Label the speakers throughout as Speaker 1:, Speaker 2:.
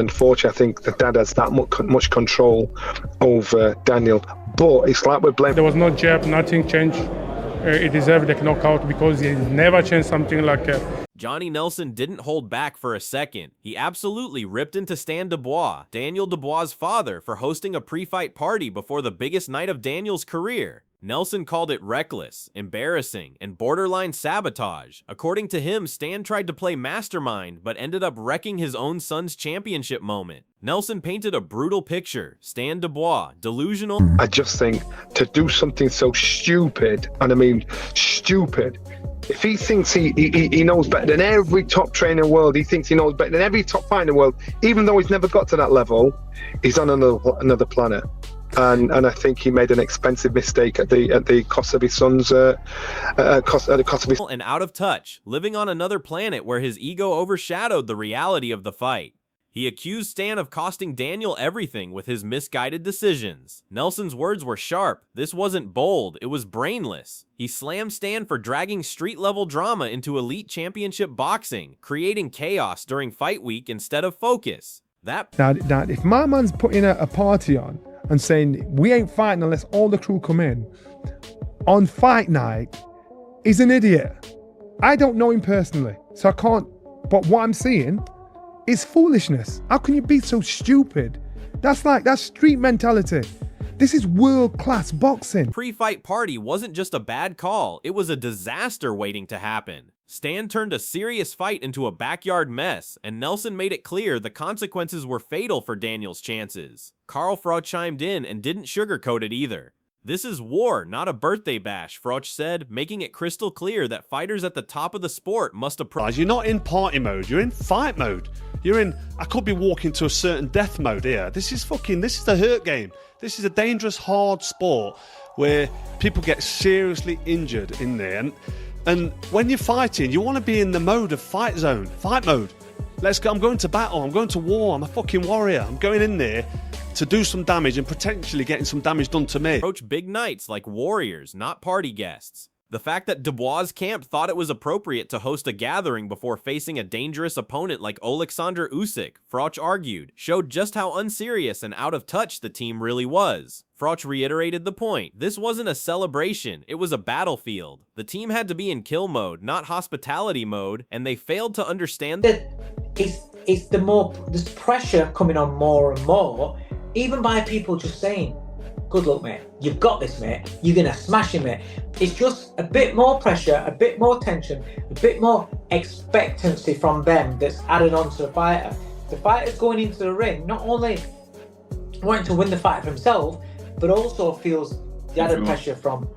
Speaker 1: Unfortunately, I think the dad has that much control over Daniel. But it's like we're blaming.
Speaker 2: There was no jab, nothing changed. He deserved the knockout because he never changed something like
Speaker 3: Johnny Nelson didn't hold back for a second. He absolutely ripped into Stan Dubois, Daniel Dubois' father, for hosting a pre-fight party before the biggest night of Daniel's career. Nelson called it reckless, embarrassing, and borderline sabotage. According to him, Stan tried to play mastermind, but ended up wrecking his own son's championship moment. Nelson painted a brutal picture. Stan Dubois, delusional.
Speaker 1: I just think to do something so stupid, and I mean stupid, if he thinks he knows better than every top trainer in the world, he thinks he knows better than every top fighter in the world, even though he's never got to that level, he's on another planet. And I think he made an expensive mistake at the cost of his son's cost of his.
Speaker 3: And out of touch, living on another planet where his ego overshadowed the reality of the fight. He accused Stan of costing Daniel everything with his misguided decisions. Nelson's words were sharp. This wasn't bold, it was brainless. He slammed Stan for dragging street-level drama into elite championship boxing, creating chaos during fight week instead of focus. Now,
Speaker 4: if my man's putting a party on and saying, we ain't fighting unless all the crew come in, on fight night, he's an idiot. I don't know him personally, so I can't, but what I'm seeing is foolishness. How can you be so stupid? That's street mentality. This is world-class boxing.
Speaker 3: Pre-fight party wasn't just a bad call, it was a disaster waiting to happen. Stan turned a serious fight into a backyard mess, and Nelson made it clear the consequences were fatal for Daniel's chances. Carl Froch chimed in and didn't sugarcoat it either. This is war, not a birthday bash, Froch said, making it crystal clear that fighters at the top of the sport must approach.
Speaker 5: You're not in party mode, you're in fight mode. You're in, I could be walking to a certain death mode here. This is the hurt game. This is a dangerous, hard sport where people get seriously injured in there. And when you're fighting, you want to be in the mode of fight zone, fight mode. Let's go, I'm going to battle, I'm going to war, I'm a fucking warrior. I'm going in there to do some damage and potentially getting some damage done to me.
Speaker 3: Approach big nights like warriors, not party guests. The fact that Dubois' camp thought it was appropriate to host a gathering before facing a dangerous opponent like Oleksandr Usyk, Froch argued, showed just how unserious and out of touch the team really was. Froch reiterated the point. This wasn't a celebration, it was a battlefield. The team had to be in kill mode, not hospitality mode, and they failed to understand that.
Speaker 6: There's pressure coming on more and more, even by people just saying, good luck, mate. You've got this, mate. You're going to smash him, mate. It's just a bit more pressure, a bit more tension, a bit more expectancy from them that's added on to the fighter. The fighter's going into the ring, not only wanting to win the fight for himself, but also feels the added pressure from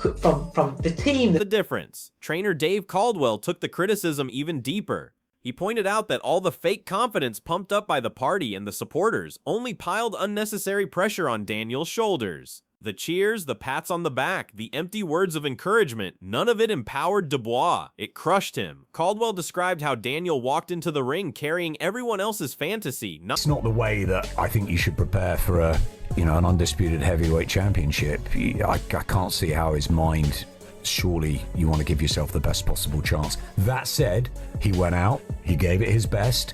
Speaker 6: the team.
Speaker 3: The difference. Trainer Dave Caldwell took the criticism even deeper. He pointed out that all the fake confidence pumped up by the party and the supporters only piled unnecessary pressure on Daniel's shoulders. The cheers, the pats on the back, the empty words of encouragement, none of it empowered Dubois. It crushed him. Caldwell described how Daniel walked into the ring carrying everyone else's fantasy.
Speaker 7: It's not the way that I think you should prepare for an undisputed heavyweight championship. I can't see how his mind. Surely you want to give yourself the best possible chance. That said, he went out, he gave it his best,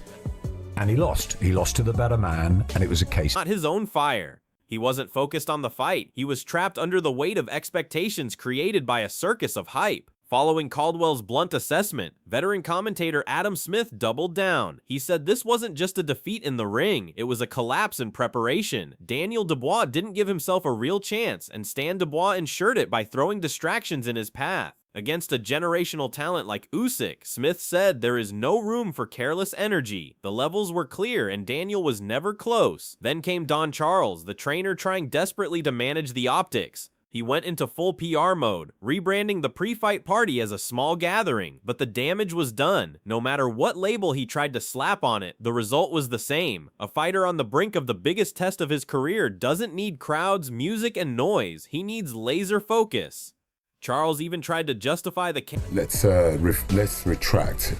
Speaker 7: and he lost. He lost to the better man, and it was a case.
Speaker 3: Not his own fire. He wasn't focused on the fight. He was trapped under the weight of expectations created by a circus of hype. Following Caldwell's blunt assessment, veteran commentator Adam Smith doubled down. He said this wasn't just a defeat in the ring, it was a collapse in preparation. Daniel Dubois didn't give himself a real chance, and Stan Dubois ensured it by throwing distractions in his path. Against a generational talent like Usyk, Smith said there is no room for careless energy. The levels were clear and Daniel was never close. Then came Don Charles, the trainer trying desperately to manage the optics. He went into full PR mode, rebranding the pre-fight party as a small gathering, but the damage was done. No matter what label he tried to slap on it, the result was the same. A fighter on the brink of the biggest test of his career doesn't need crowds, music, and noise. He needs laser focus. Charles even tried to justify the.
Speaker 8: Let's retract.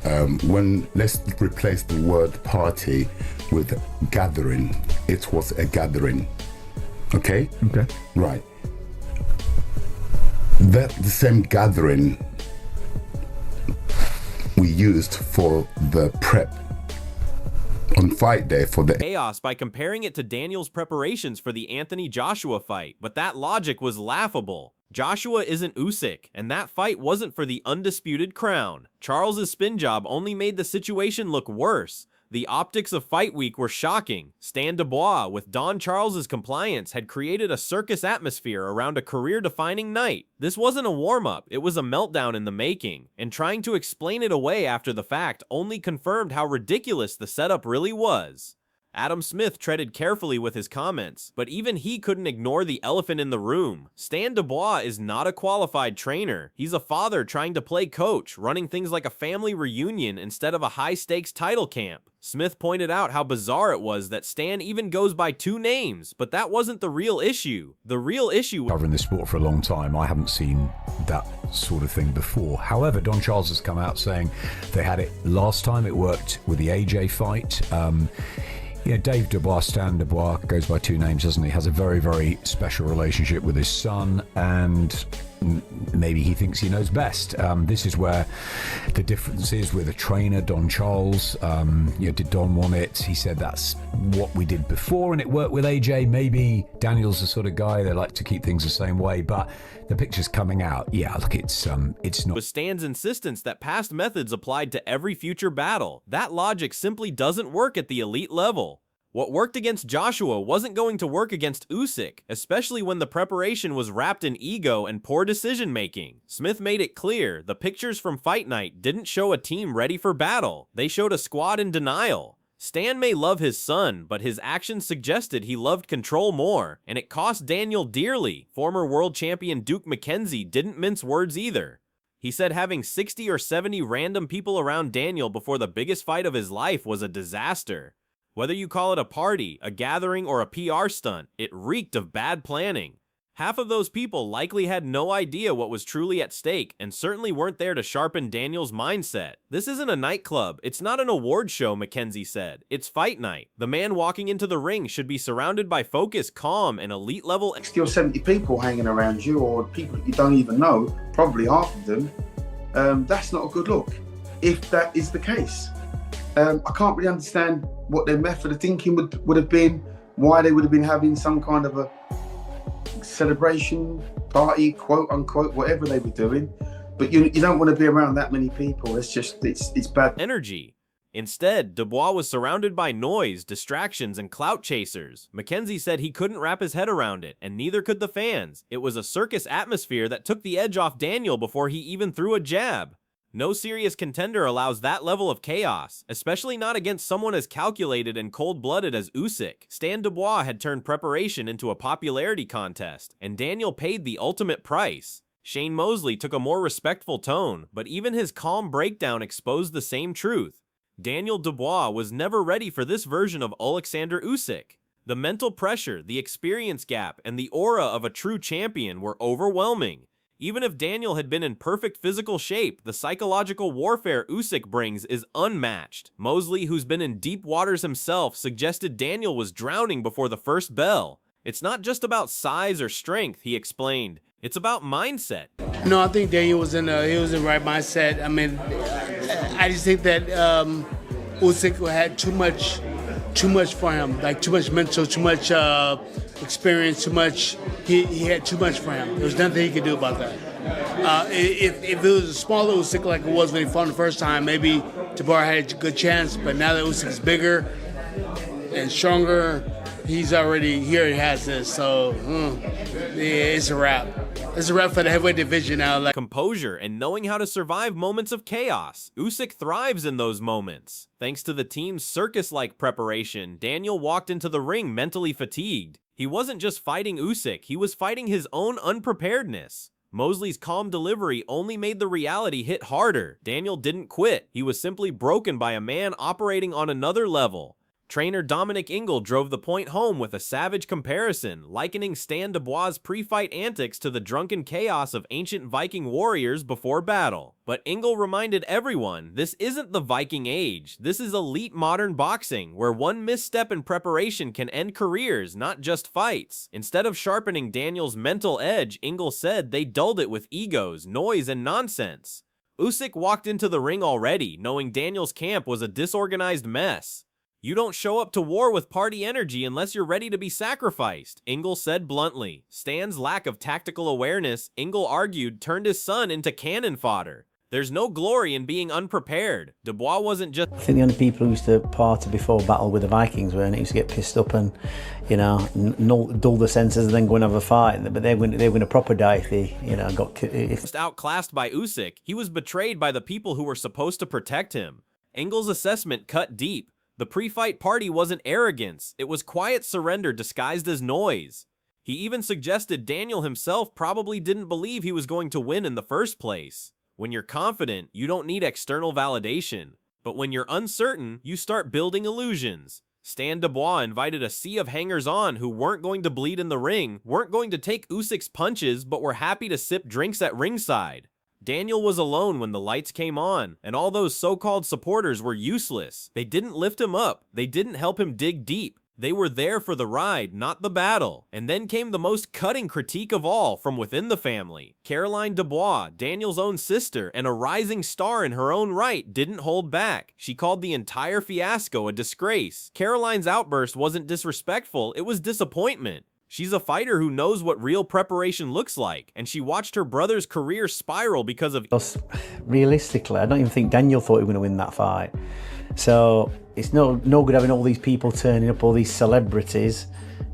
Speaker 8: Let's replace the word party with gathering. It was a gathering. Okay.
Speaker 4: Okay.
Speaker 8: Right. That the same gathering we used for the prep on fight day for the
Speaker 3: chaos by comparing it to Daniel's preparations for the Anthony Joshua fight, but that logic was laughable. Joshua isn't Usyk, and that fight wasn't for the undisputed crown. Charles's spin job only made the situation look worse. The optics of Fight Week were shocking. Stan Dubois, with Don Charles's compliance, had created a circus atmosphere around a career-defining night. This wasn't a warm-up, it was a meltdown in the making, and trying to explain it away after the fact only confirmed how ridiculous the setup really was. Adam Smith treaded carefully with his comments, but even he couldn't ignore the elephant in the room. Stan Dubois is not a qualified trainer. He's a father trying to play coach, running things like a family reunion instead of a high-stakes title camp. Smith pointed out how bizarre it was that Stan even goes by two names, but that wasn't the real issue. The real issue...
Speaker 7: Covering this sport for a long time, I haven't seen that sort of thing before. However, Don Charles has come out saying they had it last time, it worked with the AJ fight. Dave Dubois, Stan Dubois, goes by two names, doesn't he? Has a very, very special relationship with his son, and maybe he thinks he knows best. This is where the difference is with a trainer, Don Charles. Did Don want it? He said that's what we did before, and it worked with AJ. Maybe Daniel's the sort of guy that like to keep things the same way, but the picture's coming out. Yeah, look, it's not.
Speaker 3: With Stan's insistence that past methods applied to every future battle, that logic simply doesn't work at the elite level. What worked against Joshua wasn't going to work against Usyk, especially when the preparation was wrapped in ego and poor decision-making. Smith made it clear the pictures from Fight Night didn't show a team ready for battle. They showed a squad in denial. Stan may love his son, but his actions suggested he loved control more, and it cost Daniel dearly. Former world champion Duke McKenzie didn't mince words either. He said having 60 or 70 random people around Daniel before the biggest fight of his life was a disaster. Whether you call it a party, a gathering, or a PR stunt, it reeked of bad planning. Half of those people likely had no idea what was truly at stake and certainly weren't there to sharpen Daniel's mindset. This isn't a nightclub. It's not an award show, McKenzie said. It's Fight Night. The man walking into the ring should be surrounded by focused, calm, and elite level...
Speaker 9: 60 or 70 people hanging around you, or people that you don't even know, probably half of them, that's not a good look, if that is the case. I can't really understand what their method of thinking would have been, why they would have been having some kind of a celebration party, quote unquote, whatever they were doing. But you don't want to be around that many people. It's bad
Speaker 3: energy. Instead, Dubois was surrounded by noise, distractions, and clout chasers. McKenzie said he couldn't wrap his head around it, and neither could the fans. It was a circus atmosphere that took the edge off Daniel before he even threw a jab. No serious contender allows that level of chaos, especially not against someone as calculated and cold-blooded as Usyk. Stan Dubois had turned preparation into a popularity contest, and Daniel paid the ultimate price. Shane Mosley took a more respectful tone, but even his calm breakdown exposed the same truth. Daniel Dubois was never ready for this version of Oleksandr Usyk. The mental pressure, the experience gap, and the aura of a true champion were overwhelming. Even if Daniel had been in perfect physical shape, the psychological warfare Usyk brings is unmatched. Mosley, who's been in deep waters himself, suggested Daniel was drowning before the first bell. It's not just about size or strength, he explained. It's about mindset.
Speaker 10: No, I think Daniel was in the right mindset. I mean, I just think that Usyk had too much for him, like too much mental, too much experience, too much. He had too much for him. There was nothing he could do about that. If it was a smaller Usyk like it was when he fought the first time, maybe Dubois had a good chance. But now that Usyk's bigger and stronger, he already has this. So yeah, it's a wrap. It's a wrap for the heavyweight division now.
Speaker 3: Composure and knowing how to survive moments of chaos. Usyk thrives in those moments. Thanks to the team's circus-like preparation, Daniel walked into the ring mentally fatigued. He wasn't just fighting Usyk, he was fighting his own unpreparedness. Mosley's calm delivery only made the reality hit harder. Daniel didn't quit. He was simply broken by a man operating on another level. Trainer Dominic Ingle drove the point home with a savage comparison, likening Stan Dubois' pre-fight antics to the drunken chaos of ancient Viking warriors before battle. But Ingle reminded everyone, this isn't the Viking Age. This is elite modern boxing, where one misstep in preparation can end careers, not just fights. Instead of sharpening Daniel's mental edge, Ingle said they dulled it with egos, noise, and nonsense. Usyk walked into the ring already, knowing Daniel's camp was a disorganized mess. You don't show up to war with party energy unless you're ready to be sacrificed, Engel said bluntly. Stan's lack of tactical awareness, Engel argued, turned his son into cannon fodder. There's no glory in being unprepared. Dubois wasn't just...
Speaker 11: I think the only people who used to party before battle with the Vikings were, and it used to get pissed up and, you know, dull the senses and then go and have a fight. But they were going to proper die if they, you know, got...
Speaker 3: Outclassed by Usyk, he was betrayed by the people who were supposed to protect him. Engel's assessment cut deep. The pre-fight party wasn't arrogance. It was quiet surrender disguised as noise. He even suggested Daniel himself probably didn't believe he was going to win in the first place. When you're confident, you don't need external validation. But when you're uncertain, you start building illusions. Stan Dubois invited a sea of hangers-on who weren't going to bleed in the ring, weren't going to take Usyk's punches, but were happy to sip drinks at ringside. Daniel was alone when the lights came on, and all those so-called supporters were useless. They didn't lift him up. They didn't help him dig deep. They were there for the ride, not the battle. And then came the most cutting critique of all from within the family. Caroline Dubois, Daniel's own sister, and a rising star in her own right, didn't hold back. She called the entire fiasco a disgrace. Caroline's outburst wasn't disrespectful, it was disappointment. She's a fighter who knows what real preparation looks like, and she watched her brother's career spiral because of...
Speaker 11: Realistically, I don't even think Daniel thought he was going to win that fight. So it's no good having all these people turning up, all these celebrities,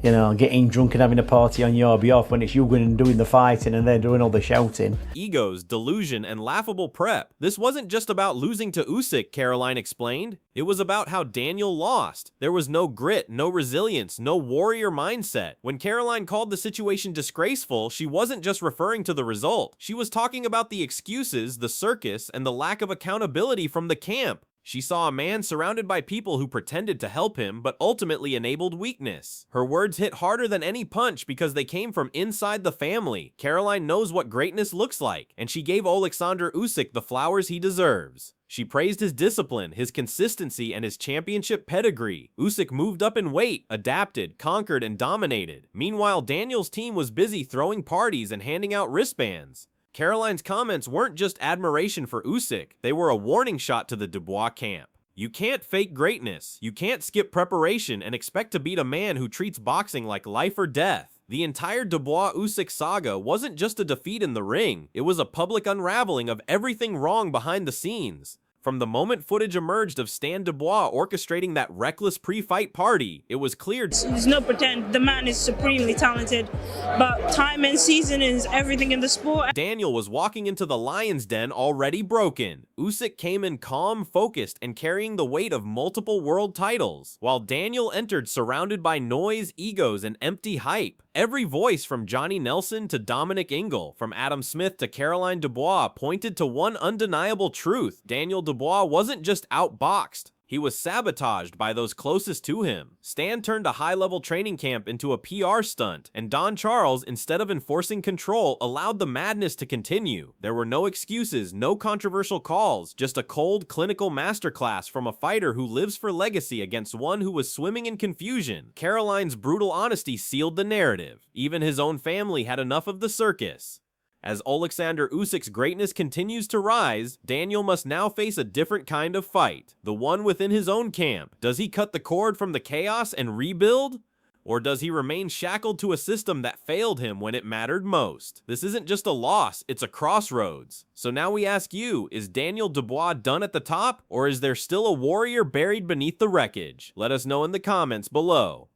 Speaker 11: you know, getting drunk and having a party on your behalf when it's you going and doing the fighting and they're doing all the shouting.
Speaker 3: Egos, delusion, and laughable prep. This wasn't just about losing to Usyk, Caroline explained. It was about how Daniel lost. There was no grit, no resilience, no warrior mindset. When Caroline called the situation disgraceful, she wasn't just referring to the result. She was talking about the excuses, the circus, and the lack of accountability from the camp. She saw a man surrounded by people who pretended to help him, but ultimately enabled weakness. Her words hit harder than any punch because they came from inside the family. Caroline knows what greatness looks like, and she gave Oleksandr Usyk the flowers he deserves. She praised his discipline, his consistency, and his championship pedigree. Usyk moved up in weight, adapted, conquered, and dominated. Meanwhile, Daniel's team was busy throwing parties and handing out wristbands. Caroline's comments weren't just admiration for Usyk, they were a warning shot to the Dubois camp. You can't fake greatness, you can't skip preparation and expect to beat a man who treats boxing like life or death. The entire Dubois-Usyk saga wasn't just a defeat in the ring, it was a public unraveling of everything wrong behind the scenes. From the moment footage emerged of Stan Dubois orchestrating that reckless pre-fight party, it was clear
Speaker 12: there's no pretend, the man is supremely talented, but time and season is everything in the sport.
Speaker 3: Daniel was walking into the lion's den already broken. Usyk came in calm, focused, and carrying the weight of multiple world titles, while Daniel entered surrounded by noise, egos, and empty hype. Every voice from Johnny Nelson to Dominic Engel, from Adam Smith to Caroline Dubois pointed to one undeniable truth. Daniel Dubois wasn't just outboxed. He was sabotaged by those closest to him. Stan turned a high-level training camp into a PR stunt, and Don Charles, instead of enforcing control, allowed the madness to continue. There were no excuses, no controversial calls, just a cold, clinical masterclass from a fighter who lives for legacy against one who was swimming in confusion. Caroline's brutal honesty sealed the narrative. Even his own family had enough of the circus. As Oleksandr Usyk's greatness continues to rise, Daniel must now face a different kind of fight, the one within his own camp. Does he cut the cord from the chaos and rebuild? Or does he remain shackled to a system that failed him when it mattered most? This isn't just a loss, it's a crossroads. So now we ask you, is Daniel Dubois done at the top, or is there still a warrior buried beneath the wreckage? Let us know in the comments below.